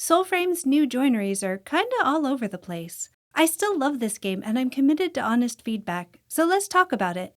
Soulframe's new joineries are kinda all over the place. I still love this game and I'm committed to honest feedback, so let's talk about it.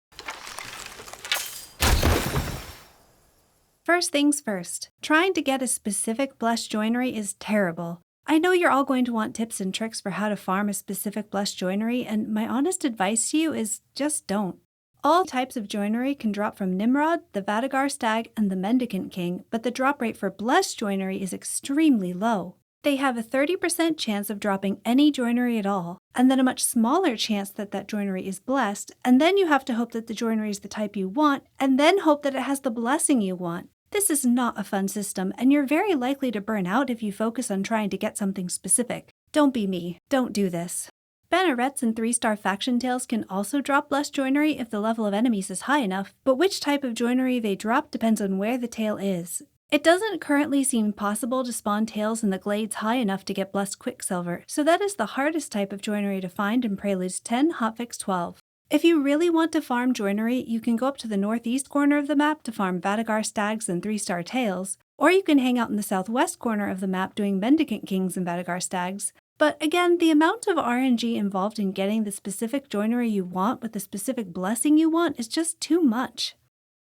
First things first, trying to get a specific blessed joinery is terrible. I know you're all going to want tips and tricks for how to farm a specific blessed joinery, and my honest advice to you is just don't. All types of joinery can drop from Nimrod, the Vadagar Stag, and the Mendicant King, but the drop rate for blessed joinery is extremely low. They have a 30% chance of dropping any joinery at all, and then a much smaller chance that that joinery is blessed, and then you have to hope that the joinery is the type you want, and then hope that it has the blessing you want. This is not a fun system, and you're very likely to burn out if you focus on trying to get something specific. Don't be me. Don't do this. Bannerets and 3-star faction tails can also drop blessed joinery if the level of enemies is high enough, but which type of joinery they drop depends on where the tail is. It doesn't currently seem possible to spawn tails in the glades high enough to get blessed Quicksilver, so that is the hardest type of joinery to find in Preludes 10 Hotfix 12. If you really want to farm joinery, you can go up to the northeast corner of the map to farm Vadagar Stags and 3-star tails, or you can hang out in the southwest corner of the map doing Mendicant Kings and Vadagar Stags. But again, the amount of RNG involved in getting the specific joinery you want with the specific blessing you want is just too much.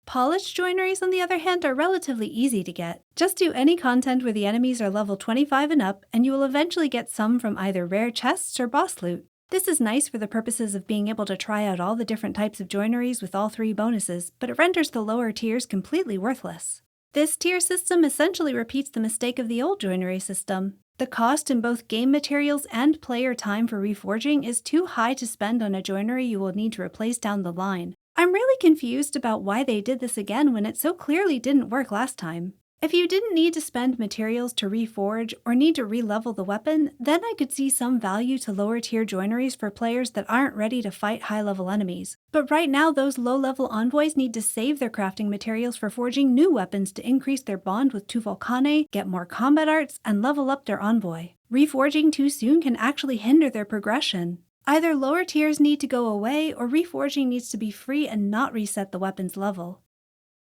Polished joineries, on the other hand, are relatively easy to get. Just do any content where the enemies are level 25 and up, and you will eventually get some from either rare chests or boss loot. This is nice for the purposes of being able to try out all the different types of joineries with all 3 bonuses, but it renders the lower tiers completely worthless. This tier system essentially repeats the mistake of the old joinery system. The cost in both game materials and player time for reforging is too high to spend on a joinery you will need to replace down the line. I'm really confused about why they did this again when it so clearly didn't work last time. If you didn't need to spend materials to reforge or need to re-level the weapon, then I could see some value to lower tier joineries for players that aren't ready to fight high-level enemies. But right now those low-level envoys need to save their crafting materials for forging new weapons to increase their bond with Tuvolcane, get more combat arts, and level up their envoy. Reforging too soon can actually hinder their progression. Either lower tiers need to go away or reforging needs to be free and not reset the weapon's level.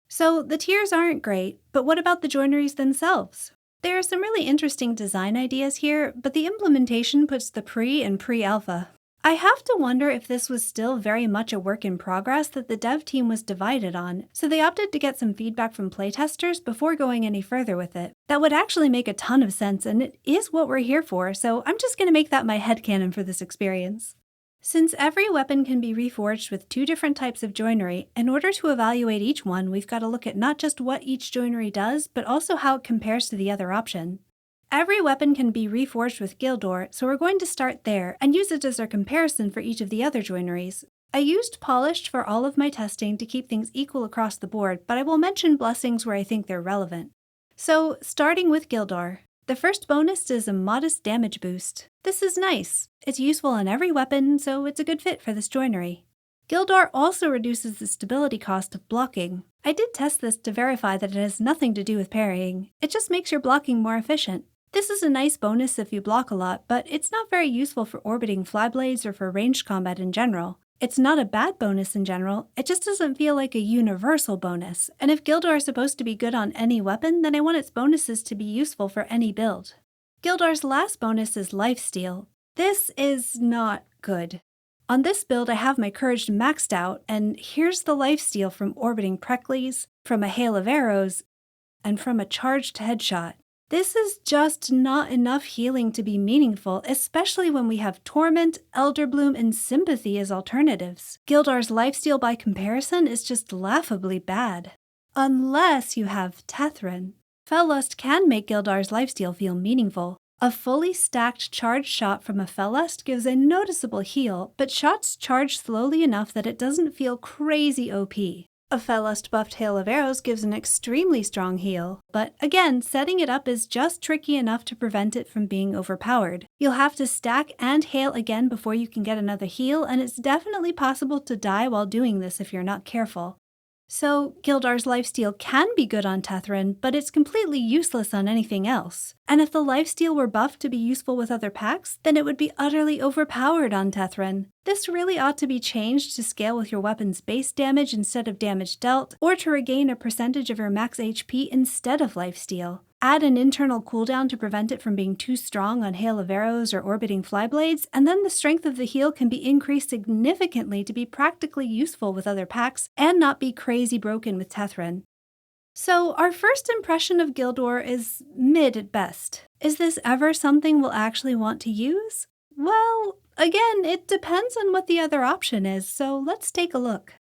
So the tiers aren't great, but what about the joineries themselves? There are some really interesting design ideas here, but the implementation puts the pre and pre-alpha. I have to wonder if this was still very much a work in progress that the dev team was divided on, so they opted to get some feedback from playtesters before going any further with it. That would actually make a ton of sense, and it is what we're here for, so I'm just going to make that my headcanon for this experience. Since every weapon can be reforged with 2 different types of joinery, in order to evaluate each one, we've got to look at not just what each joinery does, but also how it compares to the other option. Every weapon can be reforged with Gildaur, so we're going to start there and use it as our comparison for each of the other joineries. I used polished for all of my testing to keep things equal across the board, but I will mention blessings where I think they're relevant. So, starting with Gildaur. The first bonus is a modest damage boost. This is nice. It's useful on every weapon, so it's a good fit for this joinery. Gildaur also reduces the stability cost of blocking. I did test this to verify that it has nothing to do with parrying. It just makes your blocking more efficient. This is a nice bonus if you block a lot, but it's not very useful for orbiting flyblades or for ranged combat in general. It's not a bad bonus in general, it just doesn't feel like a universal bonus, and if Gildaur is supposed to be good on any weapon, then I want its bonuses to be useful for any build. Gildaur's last bonus is Lifesteal. This is not good. On this build I have my Courage maxed out, and here's the Lifesteal from orbiting Precles, from a hail of arrows, and from a charged headshot. This is just not enough healing to be meaningful, especially when we have Torment, Elderbloom, and Sympathy as alternatives. Gildaur's Lifesteal by comparison is just laughably bad. Unless you have Tethran. Fellust can make Gildaur's Lifesteal feel meaningful. A fully stacked charged shot from a Fellust gives a noticeable heal, but shots charge slowly enough that it doesn't feel crazy OP. A Fellust buffed Hail of Arrows gives an extremely strong heal, but again, setting it up is just tricky enough to prevent it from being overpowered. You'll have to stack and hail again before you can get another heal, and it's definitely possible to die while doing this if you're not careful. So, Gildaur's Lifesteal can be good on Tethran, but it's completely useless on anything else. And if the Lifesteal were buffed to be useful with other packs, then it would be utterly overpowered on Tethran. This really ought to be changed to scale with your weapon's base damage instead of damage dealt, or to regain a percentage of your max HP instead of Lifesteal. add an internal cooldown to prevent it from being too strong on hail of arrows or orbiting flyblades, and then the strength of the heal can be increased significantly to be practically useful with other packs and not be crazy broken with Tethran. So our first impression of Gildaur is mid at best. Is this ever something we'll actually want to use? Well, again, it depends on what the other option is, so let's take a look.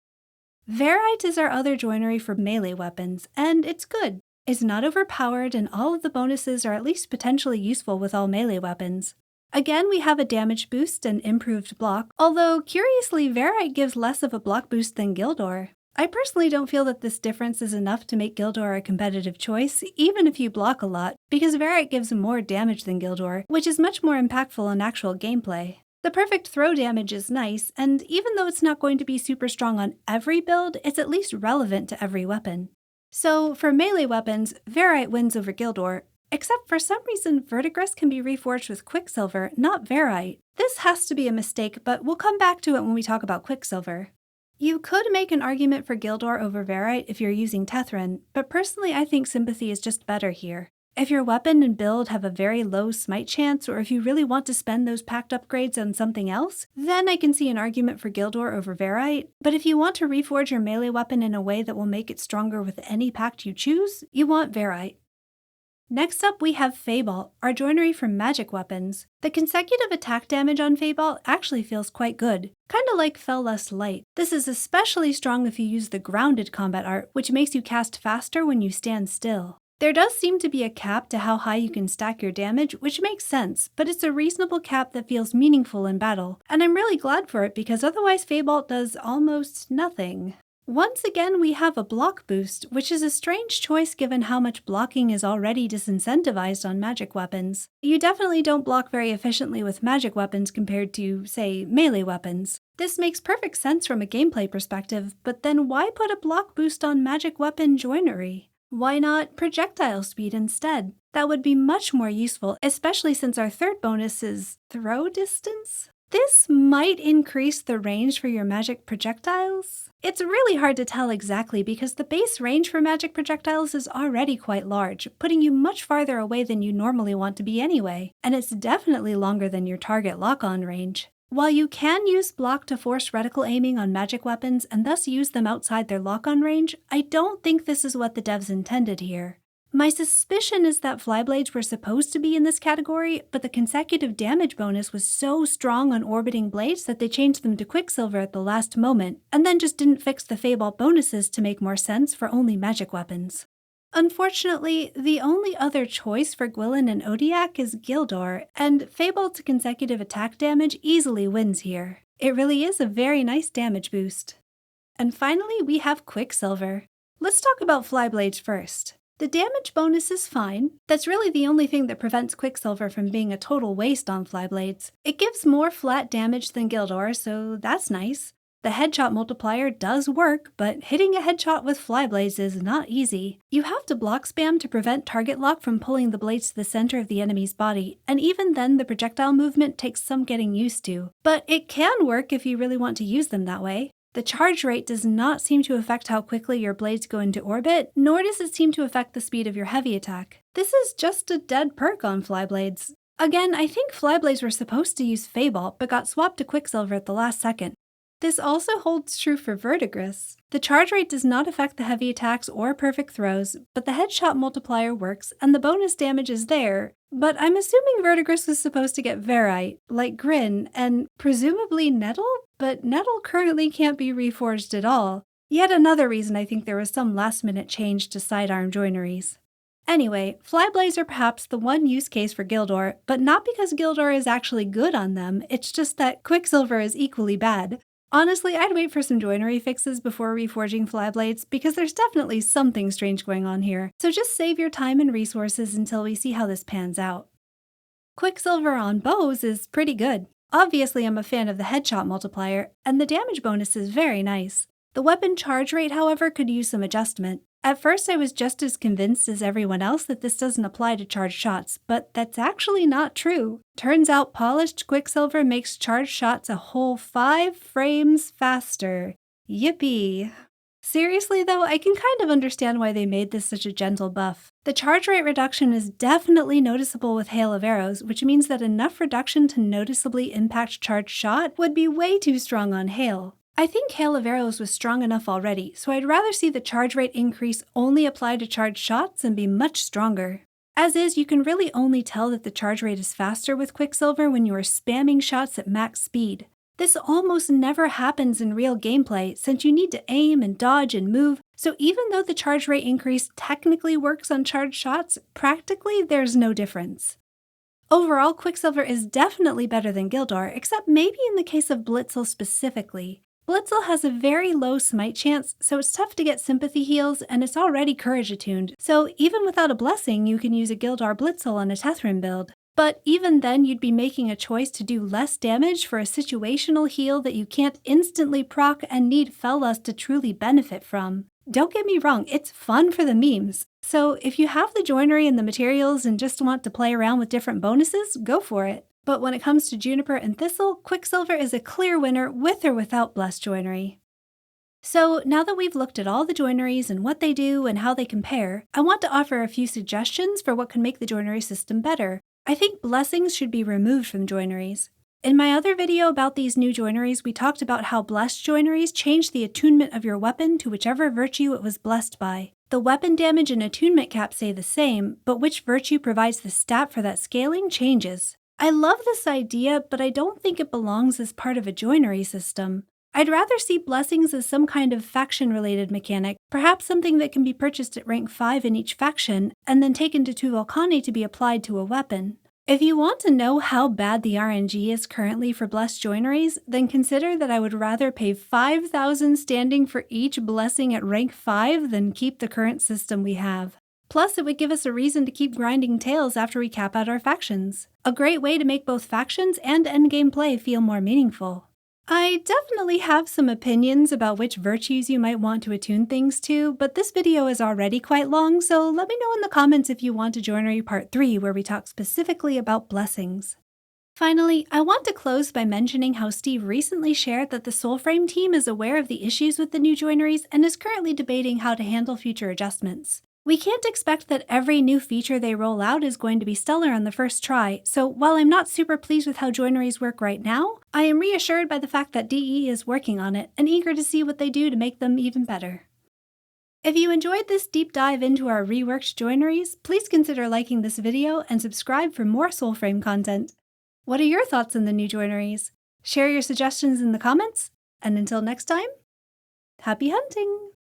Verite is our other joinery for melee weapons, and it's good. It's not overpowered, and all of the bonuses are at least potentially useful with all melee weapons. Again, we have a damage boost and improved block, although curiously, Verite gives less of a block boost than Gildaur. I personally don't feel that this difference is enough to make Gildaur a competitive choice, even if you block a lot, because Verite gives more damage than Gildaur, which is much more impactful in actual gameplay. The perfect throw damage is nice, and even though it's not going to be super strong on every build, it's at least relevant to every weapon. So for melee weapons, Verite wins over Gildaur, except for some reason Verdigris can be reforged with Quicksilver, not Verite. This has to be a mistake, but we'll come back to it when we talk about Quicksilver. You could make an argument for Gildaur over Verite if you're using Tethran, but personally I think Sympathy is just better here. If your weapon and build have a very low smite chance, or if you really want to spend those packed upgrades on something else, then I can see an argument for Gildaur over Verite, but if you want to reforge your melee weapon in a way that will make it stronger with any pact you choose, you want Verite. Next up we have Feybalt, our joinery for magic weapons. The consecutive attack damage on Feybalt actually feels quite good, kinda like Fellust Light. This is especially strong if you use the grounded combat art, which makes you cast faster when you stand still. There does seem to be a cap to how high you can stack your damage, which makes sense, but it's a reasonable cap that feels meaningful in battle, and I'm really glad for it because otherwise Feybalt does almost nothing. Once again, we have a block boost, which is a strange choice given how much blocking is already disincentivized on magic weapons. You definitely don't block very efficiently with magic weapons compared to, say, melee weapons. This makes perfect sense from a gameplay perspective, but then why put a block boost on magic weapon joinery? Why not projectile speed instead? That would be much more useful, especially since our third bonus is throw distance? This might increase the range for your magic projectiles? It's really hard to tell exactly because the base range for magic projectiles is already quite large, putting you much farther away than you normally want to be anyway, and it's definitely longer than your target lock-on range. While you can use block to force reticle aiming on magic weapons and thus use them outside their lock-on range, I don't think this is what the devs intended here. My suspicion is that flyblades were supposed to be in this category, but the consecutive damage bonus was so strong on orbiting blades that they changed them to Quicksilver at the last moment, and then just didn't fix the Feybalt bonuses to make more sense for only magic weapons. Unfortunately, the only other choice for Gwilyn and Odiak is Gildaur, and Feybalt's consecutive attack damage easily wins here. It really is a very nice damage boost. And finally, we have Quicksilver. Let's talk about flyblades first. The damage bonus is fine. That's really the only thing that prevents Quicksilver from being a total waste on flyblades. It gives more flat damage than Gildaur, so that's nice. The headshot multiplier does work, but hitting a headshot with flyblades is not easy. You have to block spam to prevent target lock from pulling the blades to the center of the enemy's body, and even then the projectile movement takes some getting used to. But it can work if you really want to use them that way. The charge rate does not seem to affect how quickly your blades go into orbit, nor does it seem to affect the speed of your heavy attack. This is just a dead perk on flyblades. Again, I think flyblades were supposed to use Feybalt, but got swapped to Quicksilver at the last second. This also holds true for Verdigris. The charge rate does not affect the heavy attacks or perfect throws, but the headshot multiplier works and the bonus damage is there. But I'm assuming Verdigris was supposed to get Verite, like Grin, and presumably Nettle? But Nettle currently can't be reforged at all. Yet another reason I think there was some last-minute change to sidearm joineries. Anyway, flyblades are perhaps the one use case for Gildaur, but not because Gildaur is actually good on them, it's just that Quicksilver is equally bad. Honestly, I'd wait for some joinery fixes before reforging flyblades because there's definitely something strange going on here, so just save your time and resources until we see how this pans out. Quicksilver on bows is pretty good. Obviously, I'm a fan of the headshot multiplier, and the damage bonus is very nice. The weapon charge rate, however, could use some adjustment. At first, I was just as convinced as everyone else that this doesn't apply to charged shots, but that's actually not true. Turns out polished Quicksilver makes charged shots a whole 5 frames faster. Yippee! Seriously though, I can kind of understand why they made this such a gentle buff. The charge rate reduction is definitely noticeable with Hail of Arrows, which means that enough reduction to noticeably impact charged shot would be way too strong on Hail. I think Hail of Arrows was strong enough already, so I'd rather see the charge rate increase only apply to charged shots and be much stronger. As is, you can really only tell that the charge rate is faster with Quicksilver when you are spamming shots at max speed. This almost never happens in real gameplay since you need to aim and dodge and move, so even though the charge rate increase technically works on charged shots, practically there's no difference. Overall, Quicksilver is definitely better than Gildaur, except maybe in the case of Blitzel specifically. Blitzel has a very low smite chance, so it's tough to get sympathy heals, and it's already courage attuned, so even without a blessing you can use a Gildaur Blitzel on a Tethrin build. But even then you'd be making a choice to do less damage for a situational heal that you can't instantly proc and need Fellust to truly benefit from. Don't get me wrong, it's fun for the memes. So if you have the joinery and the materials and just want to play around with different bonuses, go for it. But when it comes to Juniper and Thistle, Quicksilver is a clear winner with or without Blessed Joinery. So now that we've looked at all the joineries and what they do and how they compare, I want to offer a few suggestions for what can make the joinery system better. I think blessings should be removed from joineries. In my other video about these new joineries, we talked about how blessed joineries change the attunement of your weapon to whichever virtue it was blessed by. The weapon damage and attunement caps stay the same, but which virtue provides the stat for that scaling changes. I love this idea, but I don't think it belongs as part of a joinery system. I'd rather see blessings as some kind of faction-related mechanic, perhaps something that can be purchased at rank 5 in each faction, and then taken to Tuvalcani to be applied to a weapon. If you want to know how bad the RNG is currently for blessed joineries, then consider that I would rather pay 5,000 standing for each blessing at rank 5 than keep the current system we have. Plus, it would give us a reason to keep grinding tails after we cap out our factions. A great way to make both factions and endgame play feel more meaningful. I definitely have some opinions about which virtues you might want to attune things to, but this video is already quite long, so let me know in the comments if you want a Joinery Part 3 where we talk specifically about blessings. Finally, I want to close by mentioning how Steve recently shared that the Soulframe team is aware of the issues with the new joineries and is currently debating how to handle future adjustments. We can't expect that every new feature they roll out is going to be stellar on the first try, so while I'm not super pleased with how joineries work right now, I am reassured by the fact that DE is working on it and eager to see what they do to make them even better. If you enjoyed this deep dive into our reworked joineries, please consider liking this video and subscribe for more Soulframe content. What are your thoughts on the new joineries? Share your suggestions in the comments, and until next time, happy hunting!